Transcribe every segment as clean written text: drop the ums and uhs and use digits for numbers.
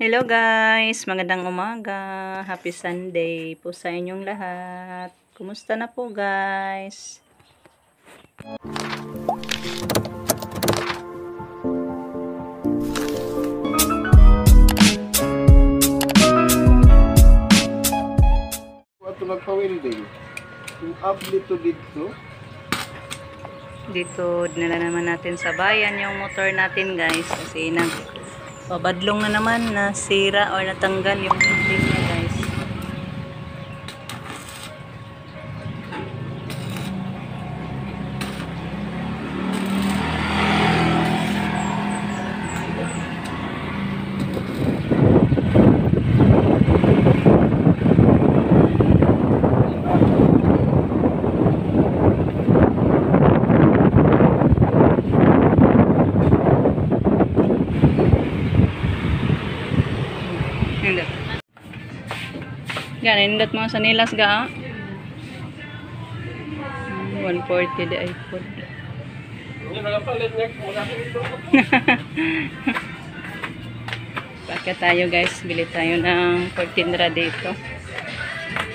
Hello guys, magandang umaga. Happy Sunday po sa inyong lahat. Kumusta na po guys? Ato nagpa-welding. Yung up dito. Dito dinala naman natin sa bayan yung motor natin guys kasi pabadlong na naman, nasira or natanggal yung welding niya guys. Yan, indot mga sanilas ga. 140 di iPhone. Yung nakapalit niya, Bakit tayo guys, bili tayo ng 14 rad dito.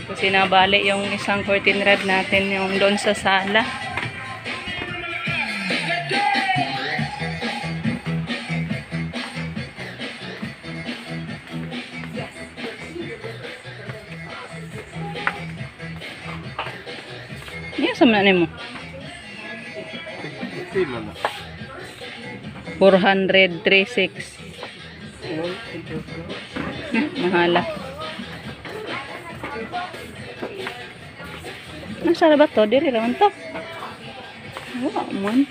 Kasi nabali yung isang 14 rad natin yung doon sa sala. Yes, sama na mo. 436. Mahala. Nasa ba to? Diri naman to. Wala man.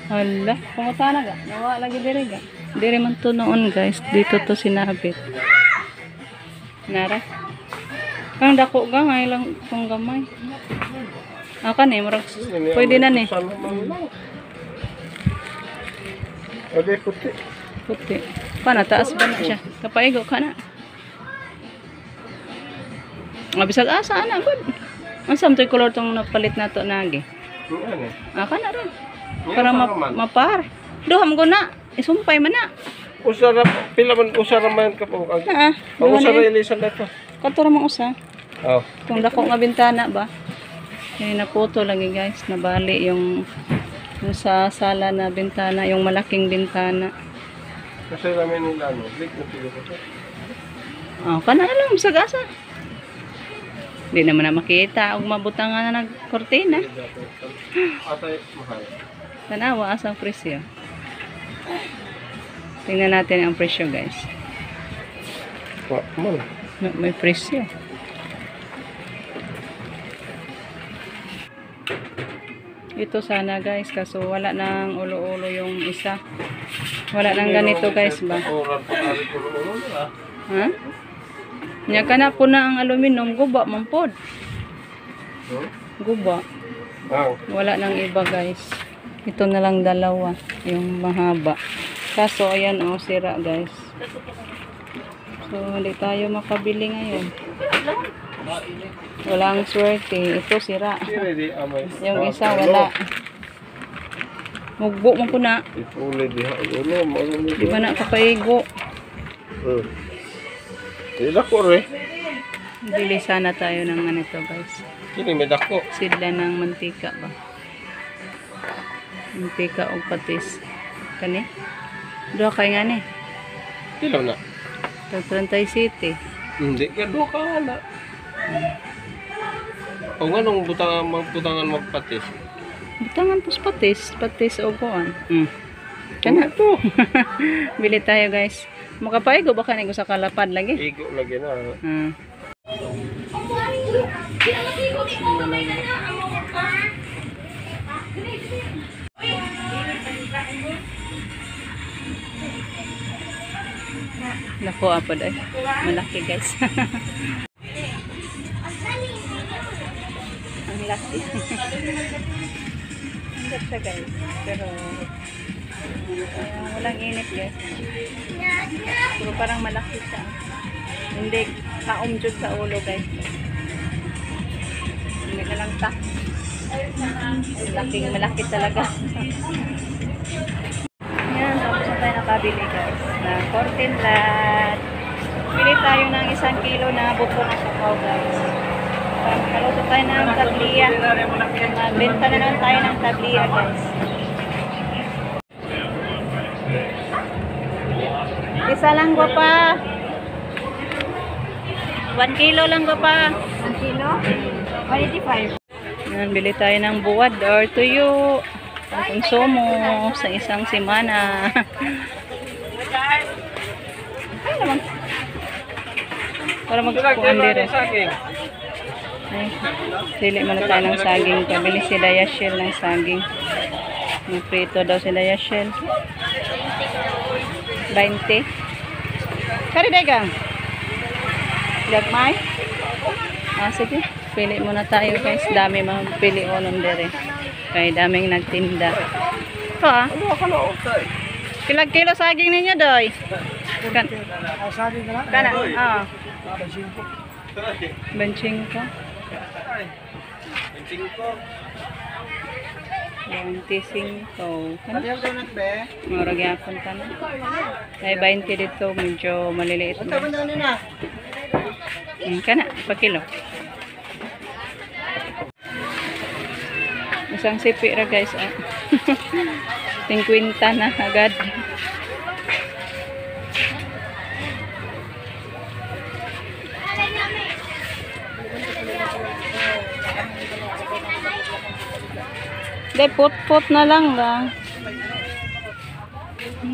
Hala. Pumunta na ga. Nawa lagi diri ga. Diri man to noon guys. Dito to sinabit. Nara. Kang dako ga ngay lang kung gamay. Kan eh, marag pwede na ni. Ode puti. Puti. Kana taas ba na siya? Kapaigo ka na. Bisag asa ana gud. Unsam toy color tong napalit nato nagi? Kana rin. Para mapar. Duham ko na. Isumpay man na. Usara pila man usara man ka po. Usara ilisan dito. Kato ra mang usa. Oh. Kung dako nga bintana ba? Kaya naputo lagi guys, nabali yung sa sala na bintana, yung malaking bintana. Kasi namin nila no, big na pila ko. Kana lang bisag-asa. Hindi naman na makita og mabutangan na nagkortina. Atay mahal. Tanawa asang presyo. Tingnan natin ang presyo guys. Wa man. May presyo. Ito sana guys, kaso wala nang ulo-ulo yung isa. Wala nang ganito guys ba? Ha? Nya kana po na ang aluminum, guba man pod. Guba. Wala nang iba guys. Ito na lang dalawa, yung mahaba. Kaso ayan oh, sira guys. So hindi tayo makabili ngayon. Walang swerte. Ito sira. Yung isa wala. Mugbo mo po na. Di ba na kapaigo? Dako re. Bili sana tayo ng ganito guys. Kini may dako. Sidla ng mantika ba? Mantika o patis. Kani? Dua kay nga ni. Pila na? 37. Hindi ka do ka na. O nga nung butangan magpatis. Butangan pus patis o kuan. Kana to. Bili tayo guys. Makapaigo ba kanay sa kalapad lagi? Igo lagi na. Nako apod ay. Malaki guys. Ang laki. Ang siya guys. Pero walang init guys. Pero parang malaki siya. Hindi kaumjud sa ulo guys. Hindi na lang ta. Malaki talaga. Yan, tapos tayo nakabili guys na 14 rad. Bili tayo ng 1 kilo na buto ng kakao guys. Para makaluto tayo ng tabliya. Benta na naman tayo ng tabliya guys. Isa lang ko pa. 1 kilo lang ko pa. 1 kilo? 185. Yan, bili tayo ng buwad or tuyo. Pang konsumo sa isang semana. Ay naman. Para magkukuhan dito. Ay, sili muna tayo ng saging. Pabili si Dayashel ng saging. Magprito daw si Dayashel. 20. Kari dagang. Gagmay. Sige. Pili muna tayo guys. Dami magpili o nun dire. Kaya daming nagtinda. Ito Kilag kilo saging ninyo doy. Saging ka lang? Kana. 25. 25. Ano yung donut be? Murag yapon ka na. Ay 20 dito. Medyo maliliit na. Ano na? Kana. Pa kilo. Isang sipi ra guys. 50 na agad. Dahil put-put na lang ba?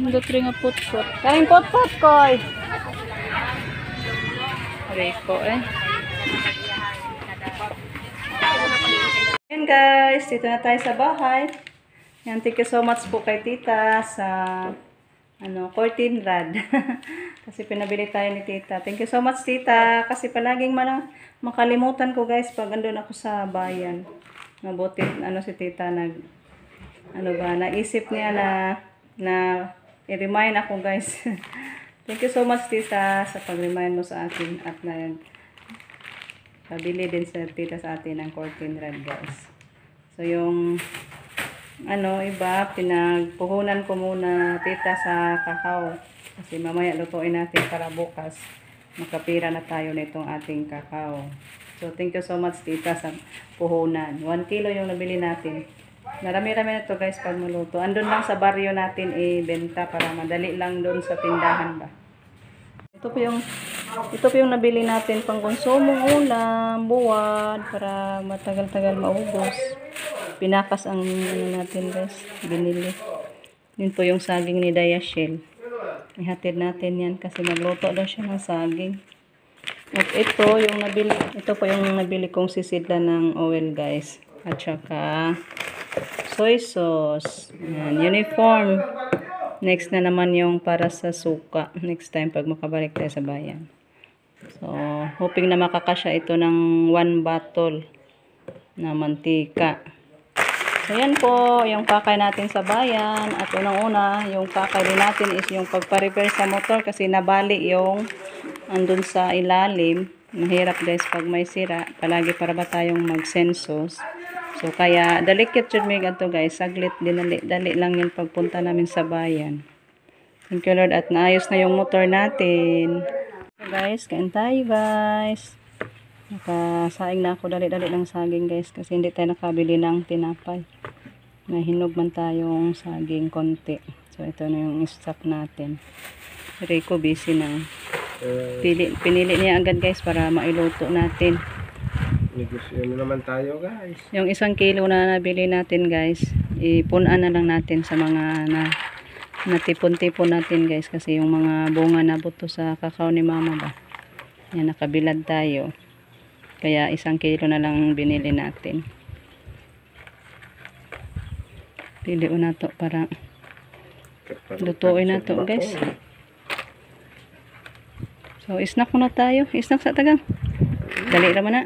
Dutri nga put-put. Karing put-put koy. Rico Ayan guys, dito na tayo sa bahay. Yan, thank you so much po kay tita sa 14 rad. Kasi pinabili tayo ni tita. Thank you so much tita. Kasi palaging makalimutan ko guys pag andun ako sa bayan. Mabuti si tita naisip niya na i-remind ako guys. Thank you so much tita sa pag-remind mo sa akin at pabili din sa tita sa atin ng 14 rad guys. So yung iba pinagpuhunan ko muna tita sa kakao kasi mamaya lutuin natin para bukas makapira na tayo nitong ating kakao. So thank you so much tita sa puhunan. 1 kilo yung nabili natin. Marami-rami na to guys pag maluto. Andun lang sa baryo natin ibenta para madali lang doon sa tindahan ba. Ito po yung nabili natin pang konsumong ulam, buwad para matagal-tagal maubos. Pinakas ang natin guys, binili. Yun po yung saging ni Dayashel. Ihatid natin yan kasi magluto daw siya ng saging. At ito po yung nabili kong sisidla ng oil guys. At saka soy sauce. Yan, uniform. Next na naman yung para sa suka. Next time pag makabalik tayo sa bayan. So, hoping na makakasya ito ng 1 bottle na mantika. So, yan po yung pakay natin sa bayan. At unang-una, yung pakay din natin is yung pagpa-repair sa motor kasi nabali yung andun sa ilalim. Mahirap guys pag may sira. Palagi para ba tayong mag-sensos. So, kaya dalikit yun may ganito guys. Saglit, dali lang yung pagpunta namin sa bayan. Thank you Lord. At naayos na yung motor natin. So guys, kain tayo guys. Nakasaing na ako dali-dali ng saging guys. Kasi hindi tayo nakabili ng tinapay. Nahinog man tayong saging konti. So, ito na yung stock natin. Rico busy na. Pinili niya agad guys para mailuto natin. Negosyo na naman tayo guys. Yung 1 kilo na nabili natin guys, ipunan na lang natin sa mga natipon-tipon natin guys. Kasi yung mga bunga na buto sa kakao ni mama ba. Yan, nakabilad tayo. Kaya 1 kilo na lang binili natin. Pili na to para lutuin na to guys. So, snack muna tayo. Snack sa tagang. Dali naman na.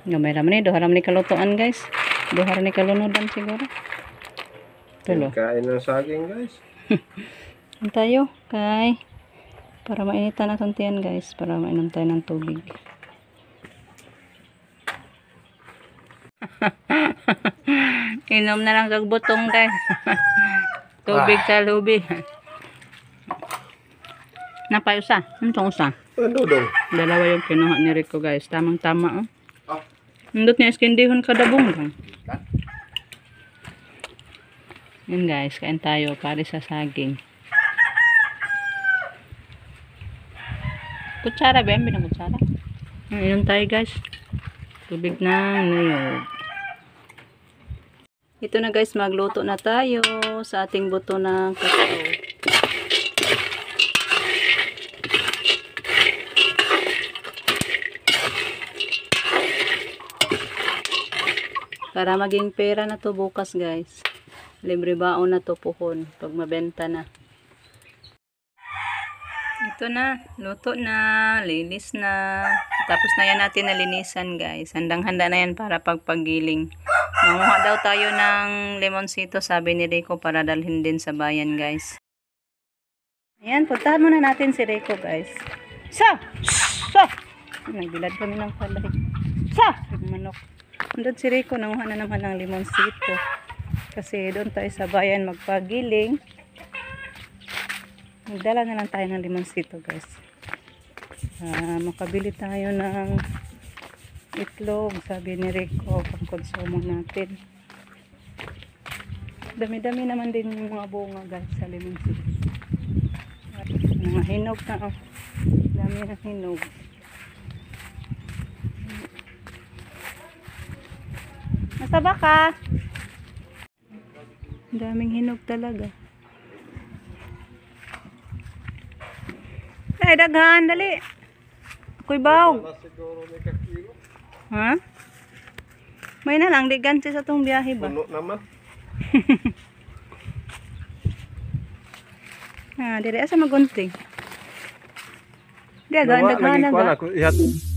Gamay naman eh. Duharam ni kalutuan guys. Duharam ni kalunudan siguro. Tulo. Kain ng saging guys. Tayo. Kay. Para mainitan na tuntian guys. Para mainom tayo ng tubig. Inom na lang sa butong guys. Tubig sa lubi. Napay usa. Ano tong usa? Ano daw? Dalawa yung kinuha ni Rico guys. Tamang-tama oh. Ah. Nindot niya iskindihon kada bungang. Yun guys, kain tayo para sa saging. Kutsara ba? Binang kutsara. Inom tayo guys. Tubig ng niyog. Ito na guys, magluto na tayo sa ating buto ng kakao. Para maging pera na to bukas guys. Libre baon na to puhon pag mabenta na. Ito na, luto na, linis na. Tapos na yan natin nalinisan guys. Handang-handa na yan para pagpagiling. Manguha daw tayo ng limonsito sabi ni Rico para dalhin din sa bayan guys. Ayan, puntahan muna natin si Rico guys. Sa! Nagbilad kami ng palay. Sa! Manok. Doon si Rico, nanguha na naman ng limonsito. Kasi doon tayo sa bayan magpagiling. Magdala na lang tayo ng limonsito guys. Makabili tayo ng itlog, sabi ni Rico, pang konsumo natin. Dami-dami naman din yung mga bunga guys sa limonsito. Mga hinog na oh. Dami na hinog. Masaba ka? Daming hinog talaga. Ay, daghan, dali. Ako'y bawg. Siguro may kakilo. Ha? May na lang, di ganti sa tong biyahe ba? Puno naman. Dire asa magunting. Di agad, daghan na ga. Lagi ko na.